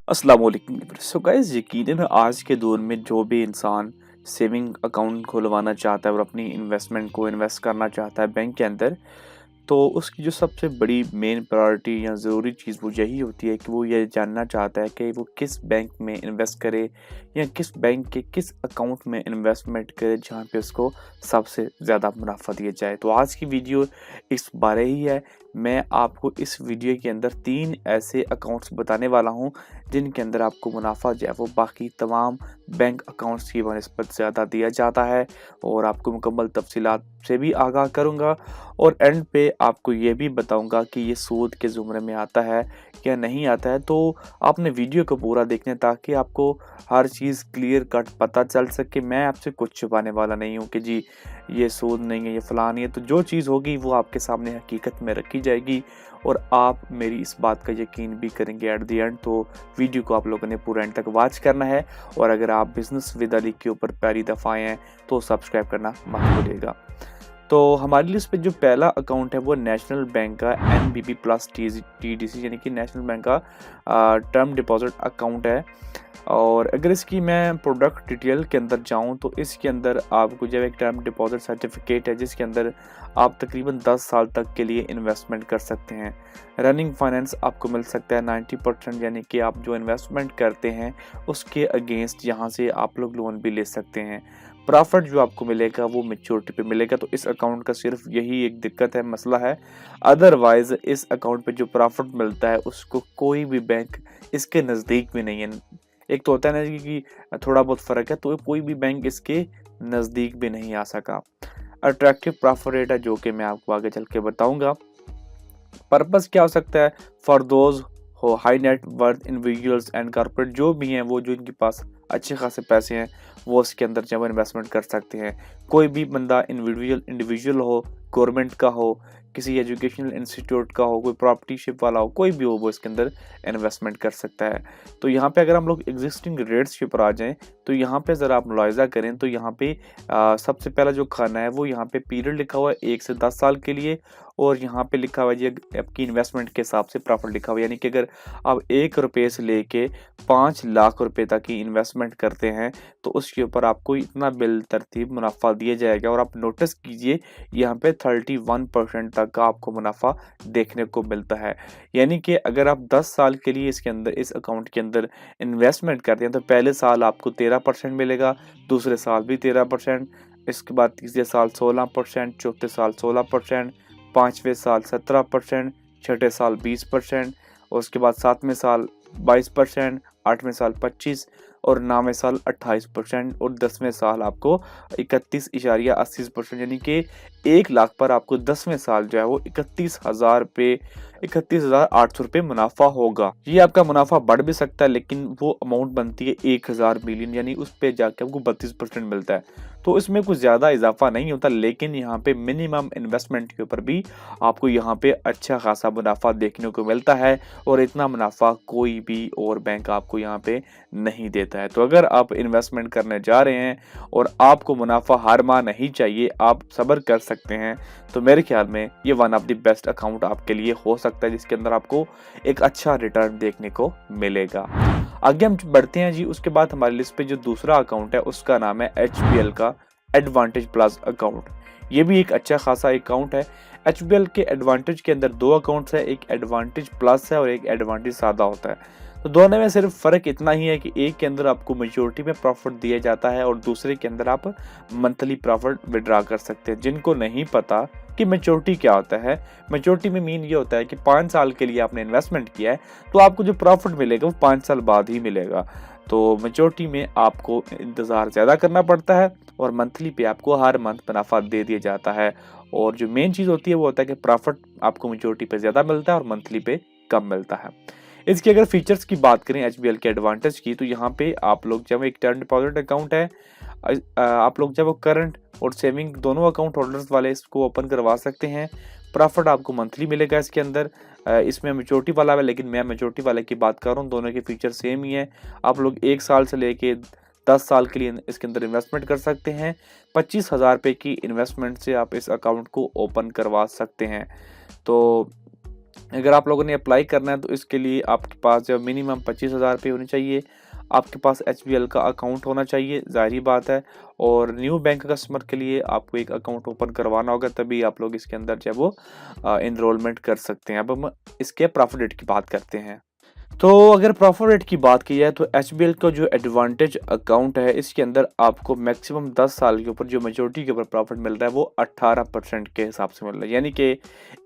अस्सलाम वालेकुम। So guys, यकीनन आज के दौर में जो भी इंसान सेविंग अकाउंट खुलवाना चाहता है और अपनी इन्वेस्टमेंट को इन्वेस्ट करना चाहता है बैंक के अंदर, तो उसकी जो सबसे बड़ी मेन प्रायोरिटी या ज़रूरी चीज़ वो यही होती है कि वो ये जानना चाहता है कि वो किस बैंक में इन्वेस्ट करे या किस बैंक के किस अकाउंट में इन्वेस्टमेंट करे जहाँ पे उसको सबसे ज़्यादा मुनाफा दिया जाए। तो आज की वीडियो इस बारे ही है। मैं आपको इस वीडियो के अंदर 3 ऐसे अकाउंट्स बताने वाला हूँ जिनके अंदर आपको मुनाफा जो है वो बाकी तमाम बैंक अकाउंट्स की बनिस्बत ज़्यादा दिया जाता है, और आपको मुकम्मल तफसीलात से भी आगाह करूँगा और एंड पे आपको ये भी बताऊंगा कि ये सूद के ज़ुमरे में आता है या नहीं आता है। तो आपने वीडियो को पूरा देखने ताकि आपको हर चीज़ क्लियर कट पता चल सके। मैं आपसे कुछ छुपाने वाला नहीं हूँ कि जी ये सूद नहीं है, ये फ़लाँ नहीं है। तो जो चीज़ होगी वो आपके सामने हकीकत में रखी जाएगी और आप मेरी इस बात का यकीन भी करेंगे एट द एंड। तो वीडियो को आप लोगों ने पूरा एंड तक वॉच करना है, और अगर आप बिज़नेस विद अली के ऊपर पहली दफ़ा आए हैं तो सब्सक्राइब करना मत भूलिएगा। तो हमारी लिस्ट पे जो पहला अकाउंट है वो नेशनल बैंक का NBP प्लस TDC यानी कि नेशनल बैंक का टर्म डिपॉजिट अकाउंट है। और अगर इसकी मैं प्रोडक्ट डिटेल के अंदर जाऊं तो इसके अंदर आपको जब एक टर्म डिपॉजिट सर्टिफिकेट है जिसके अंदर आप तकरीबन 10 साल तक के लिए इन्वेस्टमेंट कर सकते हैं। रनिंग फाइनेंस आपको मिल सकता है 90%, यानी कि आप जो इन्वेस्टमेंट करते हैं उसके अगेंस्ट यहाँ से आप लोग लोन भी ले सकते हैं। प्रॉफिट जो आपको मिलेगा वो मैच्योरिटी पे मिलेगा। तो इस अकाउंट का सिर्फ यही एक दिक्कत है, मसला है। अदरवाइज इस अकाउंट पे जो प्रॉफिट मिलता है उसको कोई भी बैंक इसके नज़दीक भी नहीं है। एक तो होता है ना कि थोड़ा बहुत फ़र्क है, तो कोई भी बैंक इसके नज़दीक भी नहीं आ सका। अट्रैक्टिव प्रॉफिट रेट है जो कि मैं आपको आगे चल के बताऊंगा। पर्पस क्या हो सकता है? फॉर दोज हो high net worth individuals and corporate, जो भी हैं वो जो इनके पास अच्छे खासे पैसे हैं वो इसके अंदर जब इन्वेस्टमेंट कर सकते हैं। कोई भी बंदा इंडिविजुअल हो, गवर्नमेंट का हो, किसी एजुकेशनल इंस्टीट्यूट का हो, कोई प्रॉपर्टी शिप वाला हो, कोई भी हो, वो इसके अंदर इन्वेस्टमेंट कर सकता है। तो यहाँ पे अगर हम लोग एग्जिस्टिंग रेट्स के ऊपर आ जाएं तो यहाँ पे ज़रा आप मुलाहिज़ा करें तो यहाँ पे सबसे पहला जो खाना है वो यहाँ पे पीरियड लिखा हुआ है 1 से 10 साल के लिए, और यहाँ पे लिखा हुआ है ये आपकी इन्वेस्टमेंट के हिसाब से प्रॉफिट लिखा हुआ है। यानी कि अगर आप 1 रुपये से लेके 5 लाख रुपए तक की इन्वेस्टमेंट करते हैं तो उसके ऊपर आपको इतना बिल तरतीब मुनाफा दिया जाएगा। और आप नोटिस कीजिए यहाँ पे 31% तक का आपको मुनाफा देखने को मिलता है। यानी कि अगर आप 10 साल के लिए इसके अंदर इस अकाउंट के अंदर इन्वेस्टमेंट करते हैं तो पहले साल आपको 13% मिलेगा, दूसरे साल भी 13%, इसके बाद तीसरे साल 16%, चौथे साल 16%, पाँचवें साल 17%, छठे साल 20%, और उसके बाद 7वें साल 22%, 8वें साल 25%, और 9वें साल 28%, और 10वें साल आपको 31.80%, यानी कि 1 लाख पर आपको 10वें साल जो है वो 31,800 रुपये मुनाफा होगा। ये आपका मुनाफा बढ़ भी सकता है, लेकिन वो अमाउंट बनती है 1000 मिलियन, यानी उस पे जाके आपको 32% मिलता है। तो इसमें कुछ ज़्यादा इजाफा नहीं होता, लेकिन यहाँ पे मिनिमम इन्वेस्टमेंट के ऊपर भी आपको यहाँ पे अच्छा खासा मुनाफा देखने को मिलता है, और इतना मुनाफा कोई भी और बैंक आपको यहाँ पे नहीं देता है। तो अगर आप इन्वेस्टमेंट करने जा रहे हैं और आपको मुनाफा हर माह नहीं चाहिए, आप सब्र कर सकते हैं, तो मेरे ख्याल में ये one of the best account आपके लिए हो सकता है जिसके अंदर आपको एक अच्छा रिटर्न देखने को मिलेगा। आगे हम बढ़ते हैं जी। उसके बाद हमारी लिस्ट पे जो दूसरा अकाउंट है उसका नाम है HBL का एडवांटेज प्लस अकाउंट। ये भी एक अच्छा खासा अकाउंट है। HBL के एडवांटेज के अंदर 2 अकाउंट्स है, एक एडवांटेज प्लस है और एक एडवांटेज सादा होता है। तो दोनों में सिर्फ फ़र्क इतना ही है कि एक के अंदर आपको मेच्योरिटी में प्रॉफिट दिया जाता है और दूसरे के अंदर आप मंथली प्रॉफिट विड्रा कर सकते हैं। जिनको नहीं पता कि मेच्योरिटी क्या होता है, मेच्योरिटी में मीन ये होता है कि 5 साल के लिए आपने इन्वेस्टमेंट किया है तो आपको जो प्रॉफिट मिलेगा वो 5 साल बाद ही मिलेगा। तो मेच्योरिटी में आपको इंतज़ार ज़्यादा करना पड़ता है और मंथली पे आपको हर मंथ मुनाफा दे दिया जाता है। और जो मेन चीज़ होती है वो होता है कि प्रॉफिट आपको मेच्योरिटी पे ज़्यादा मिलता है और मंथली पे कम मिलता है। इसकी अगर फीचर्स की बात करें HBL के एडवांटेज की, तो यहाँ पे आप लोग जब एक टर्म डिपॉजिट अकाउंट है, आप लोग जब वो करंट और सेविंग दोनों अकाउंट होल्डर्स वाले इसको ओपन करवा सकते हैं। प्रॉफिट आपको मंथली मिलेगा इसके अंदर। इसमें मेच्योरिटी वाला है, लेकिन मैं मेच्योरिटी वाले की बात कर रहा हूँ। दोनों के फीचर सेम ही है। आप लोग 1 साल से लेके 10 साल के लिए इसके अंदर इन्वेस्टमेंट कर सकते हैं। 25,000 रुपये की इन्वेस्टमेंट से आप इस अकाउंट को ओपन करवा सकते हैं। तो अगर आप लोगों ने अप्लाई करना है तो इसके लिए आपके पास जो मिनिमम 25,000 रुपये होने चाहिए। आपके पास एचबीएल का अकाउंट होना चाहिए, ज़ाहिर बात है। और न्यू बैंक कस्टमर के लिए आपको एक अकाउंट ओपन करवाना होगा, तभी आप लोग इसके अंदर जो है वो एनरोलमेंट कर सकते हैं। अब हम इसके प्रॉफिट रेट की बात करते हैं। तो अगर प्रॉफिट रेट की बात की जाए तो एचबीएल का जो एडवांटेज अकाउंट है, इसके अंदर आपको मैक्सिमम 10 साल के ऊपर जो मेच्योरिटी के ऊपर प्रॉफिट मिल रहा है वो 18% के हिसाब से मिल रहा है। यानी कि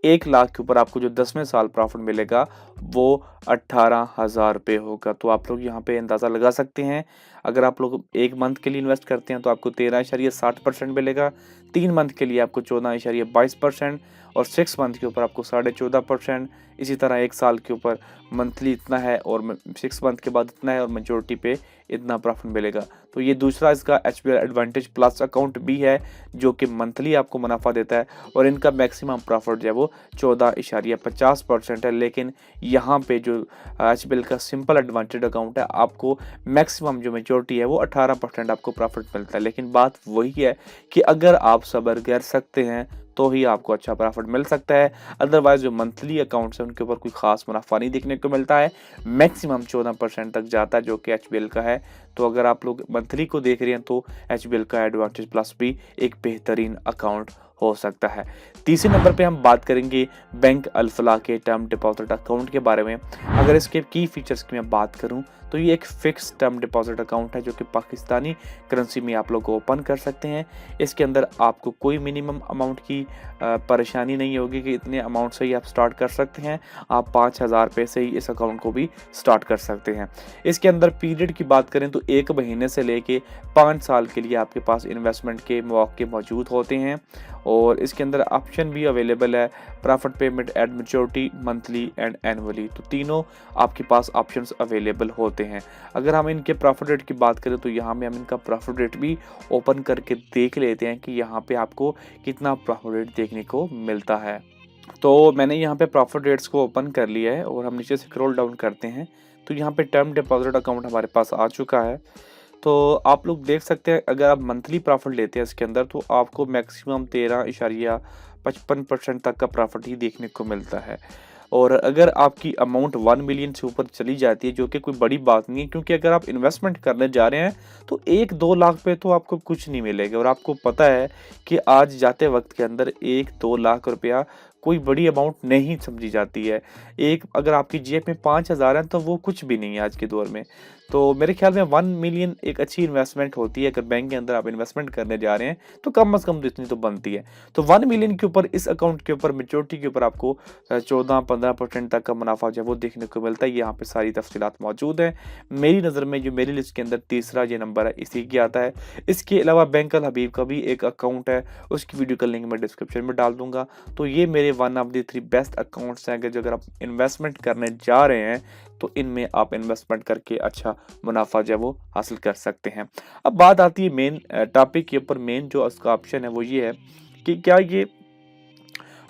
1 लाख के ऊपर आपको जो 10वें साल प्रॉफिट मिलेगा वो 18,000 रुपये होगा। तो आप लोग यहाँ पे अंदाज़ा लगा सकते हैं, अगर आप लोग 1 मंथ के लिए इन्वेस्ट करते हैं तो आपको 13.60% मिलेगा, 3 मंथ के लिए आपको 14.22% और 6 मंथ के ऊपर आपको 14.5%। इसी तरह 1 साल के ऊपर मंथली इतना है और 6 मंथ के बाद इतना है और मैच्योरिटी पे इतना प्रॉफिट मिलेगा। तो ये दूसरा इसका एचबीएल एडवांटेज प्लस अकाउंट भी है, जो कि मंथली आपको मुनाफा देता है और इनका मैक्सिमम प्रॉफिट जो है वो 14.50% है। लेकिन यहाँ पे जो एचबीएल का सिंपल एडवांटेज अकाउंट है, आपको मैक्सिमम जो मैच्योरिटी है वो 18% आपको प्रॉफिट मिलता है। लेकिन बात वही है कि अगर आप सब्र कर सकते हैं तो ही आपको अच्छा प्रॉफिट मिल सकता है। अदरवाइज जो मंथली अकाउंट्स हैं उनके ऊपर कोई खास मुनाफा नहीं देखने को मिलता है। मैक्सिमम 14% तक जाता है, जो कि एचबीएल का है। तो अगर आप लोग मंथली को देख रहे हैं तो एचबीएल का एडवांटेज प्लस भी एक बेहतरीन अकाउंट हो सकता है। तीसरे नंबर पे हम बात करेंगे बैंक अल-फलाह के टर्म डिपॉजिट अकाउंट के बारे में। अगर इसके की फीचर्स की मैं बात करूं तो ये एक फिक्स टर्म डिपॉजिट अकाउंट है, जो कि पाकिस्तानी करेंसी में आप लोग ओपन कर सकते हैं। इसके अंदर आपको कोई मिनिमम अमाउंट की परेशानी नहीं होगी कि इतने अमाउंट से ही आप स्टार्ट कर सकते हैं। आप 5,000 रुपये से ही इस अकाउंट को भी स्टार्ट कर सकते हैं। इसके अंदर पीरियड की बात करें तो 1 महीने से लेके 5 साल के लिए आपके पास इन्वेस्टमेंट के मौके मौजूद होते हैं। और इसके अंदर ऑप्शन भी अवेलेबल है, profit payment at maturity, monthly and annually. तो तीनों आपके पास ऑप्शंस अवेलेबल होते हैं। अगर हम इनके प्रॉफिट रेट की बात करें तो यहाँ में हम इनका प्रॉफिट रेट भी ओपन करके देख लेते हैं कि यहाँ पे आपको कितना प्रॉफिट रेट देखने को मिलता है। तो मैंने यहाँ पे प्रॉफिट रेट्स को ओपन कर लिया है और हम नीचे से स्क्रॉल डाउन करते हैं तो यहाँ पे टर्म डिपॉजिट अकाउंट हमारे पास आ चुका है। तो आप लोग देख सकते हैं, अगर आप मंथली प्रॉफिट लेते हैं इसके अंदर तो आपको मैक्सिमम 13.55% तक का प्रॉफिट ही देखने को मिलता है। और अगर आपकी अमाउंट 1 मिलियन से ऊपर चली जाती है, जो कि कोई बड़ी बात नहीं है, क्योंकि अगर आप इन्वेस्टमेंट करने जा रहे हैं तो 1-2 लाख पे तो आपको कुछ नहीं मिलेगा। और आपको पता है कि आज जाते वक्त के अंदर 1-2 लाख रुपया कोई बड़ी अमाउंट नहीं समझी जाती है। एक अगर आपकी जेब में 5,000 है तो वो कुछ भी नहीं है आज के दौर में। तो मेरे ख्याल में 1 मिलियन एक अच्छी इन्वेस्टमेंट होती है। अगर बैंक के अंदर आप इन्वेस्टमेंट करने जा रहे हैं तो कम से कम तो इतनी तो बनती है। तो 1 मिलियन के ऊपर इस अकाउंट के ऊपर मैच्योरिटी के ऊपर आपको 14-15% तक का मुनाफा जो है वो देखने को मिलता है। यहाँ पे सारी तफसीलात मौजूद हैं। मेरी नज़र में जो मेरी लिस्ट के अंदर तीसरा ये नंबर है, इसी की आता है। इसके अलावा बैंक अल हबीब का भी एक अकाउंट है, उसकी वीडियो का लिंक मैं डिस्क्रिप्शन में डाल दूंगा। तो ये मेरे 1 ऑफ द 3 बेस्ट अकाउंट्स हैं। अगर आप इन्वेस्टमेंट करने जा रहे हैं तो इनमें आप इन्वेस्टमेंट करके अच्छा मुनाफा जो है वो हासिल कर सकते हैं। अब बात आती है मेन टॉपिक के ऊपर। मेन जो उसका ऑप्शन है वो ये है कि क्या ये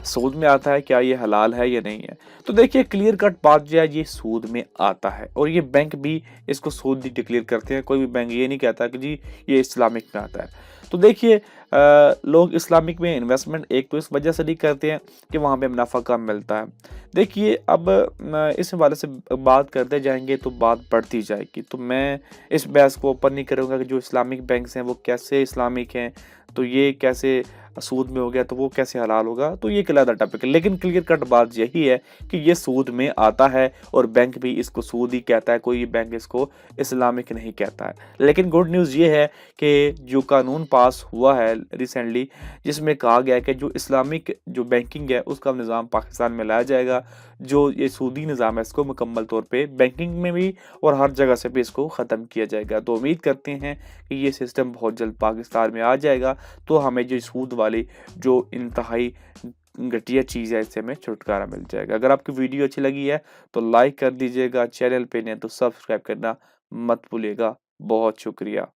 सूद में आता है, क्या ये हलाल है या नहीं है। तो देखिए, क्लियर कट बात जो है, ये सूद में आता है और ये बैंक भी इसको सूद ही डिक्लेयर करते हैं। कोई भी बैंक ये नहीं कहता कि जी ये इस्लामिक में आता है। तो देखिए, लोग इस्लामिक में इन्वेस्टमेंट एक तो इस वजह से नहीं करते हैं कि वहाँ पे मुनाफा कम मिलता है। देखिए, अब इस हवाले से बात करते जाएंगे तो बात बढ़ती जाएगी। तो मैं इस बहस को ओपन नहीं करूँगा कि जो इस्लामिक बैंक्स हैं वो कैसे इस्लामिक हैं, तो ये कैसे सूद में हो गया तो वो कैसे हलाल होगा। तो ये एक अलग टॉपिक है। लेकिन क्लियर कट बात यही है कि ये सूद में आता है और बैंक भी इसको सूद ही कहता है, कोई बैंक इसको इस्लामिक नहीं कहता है। लेकिन गुड न्यूज़ ये है कि जो कानून पास हुआ है रिसेंटली, जिसमें कहा गया है कि जो इस्लामिक जो बैंकिंग है उसका निज़ाम पाकिस्तान में लाया जाएगा। जो ये सूदी निज़ाम है इसको मुकम्मल तौर पे बैंकिंग में भी और हर जगह से भी इसको ख़त्म किया जाएगा। तो उम्मीद करते हैं कि ये सिस्टम बहुत जल्द पाकिस्तान में आ जाएगा, तो हमें जो सूद वाली जो इंतहाई घटिया चीज़ है इससे हमें छुटकारा मिल जाएगा। अगर आपकी वीडियो अच्छी लगी है तो लाइक कर दीजिएगा, चैनल पे नहीं तो सब्सक्राइब करना मत भूलिएगा। बहुत शुक्रिया।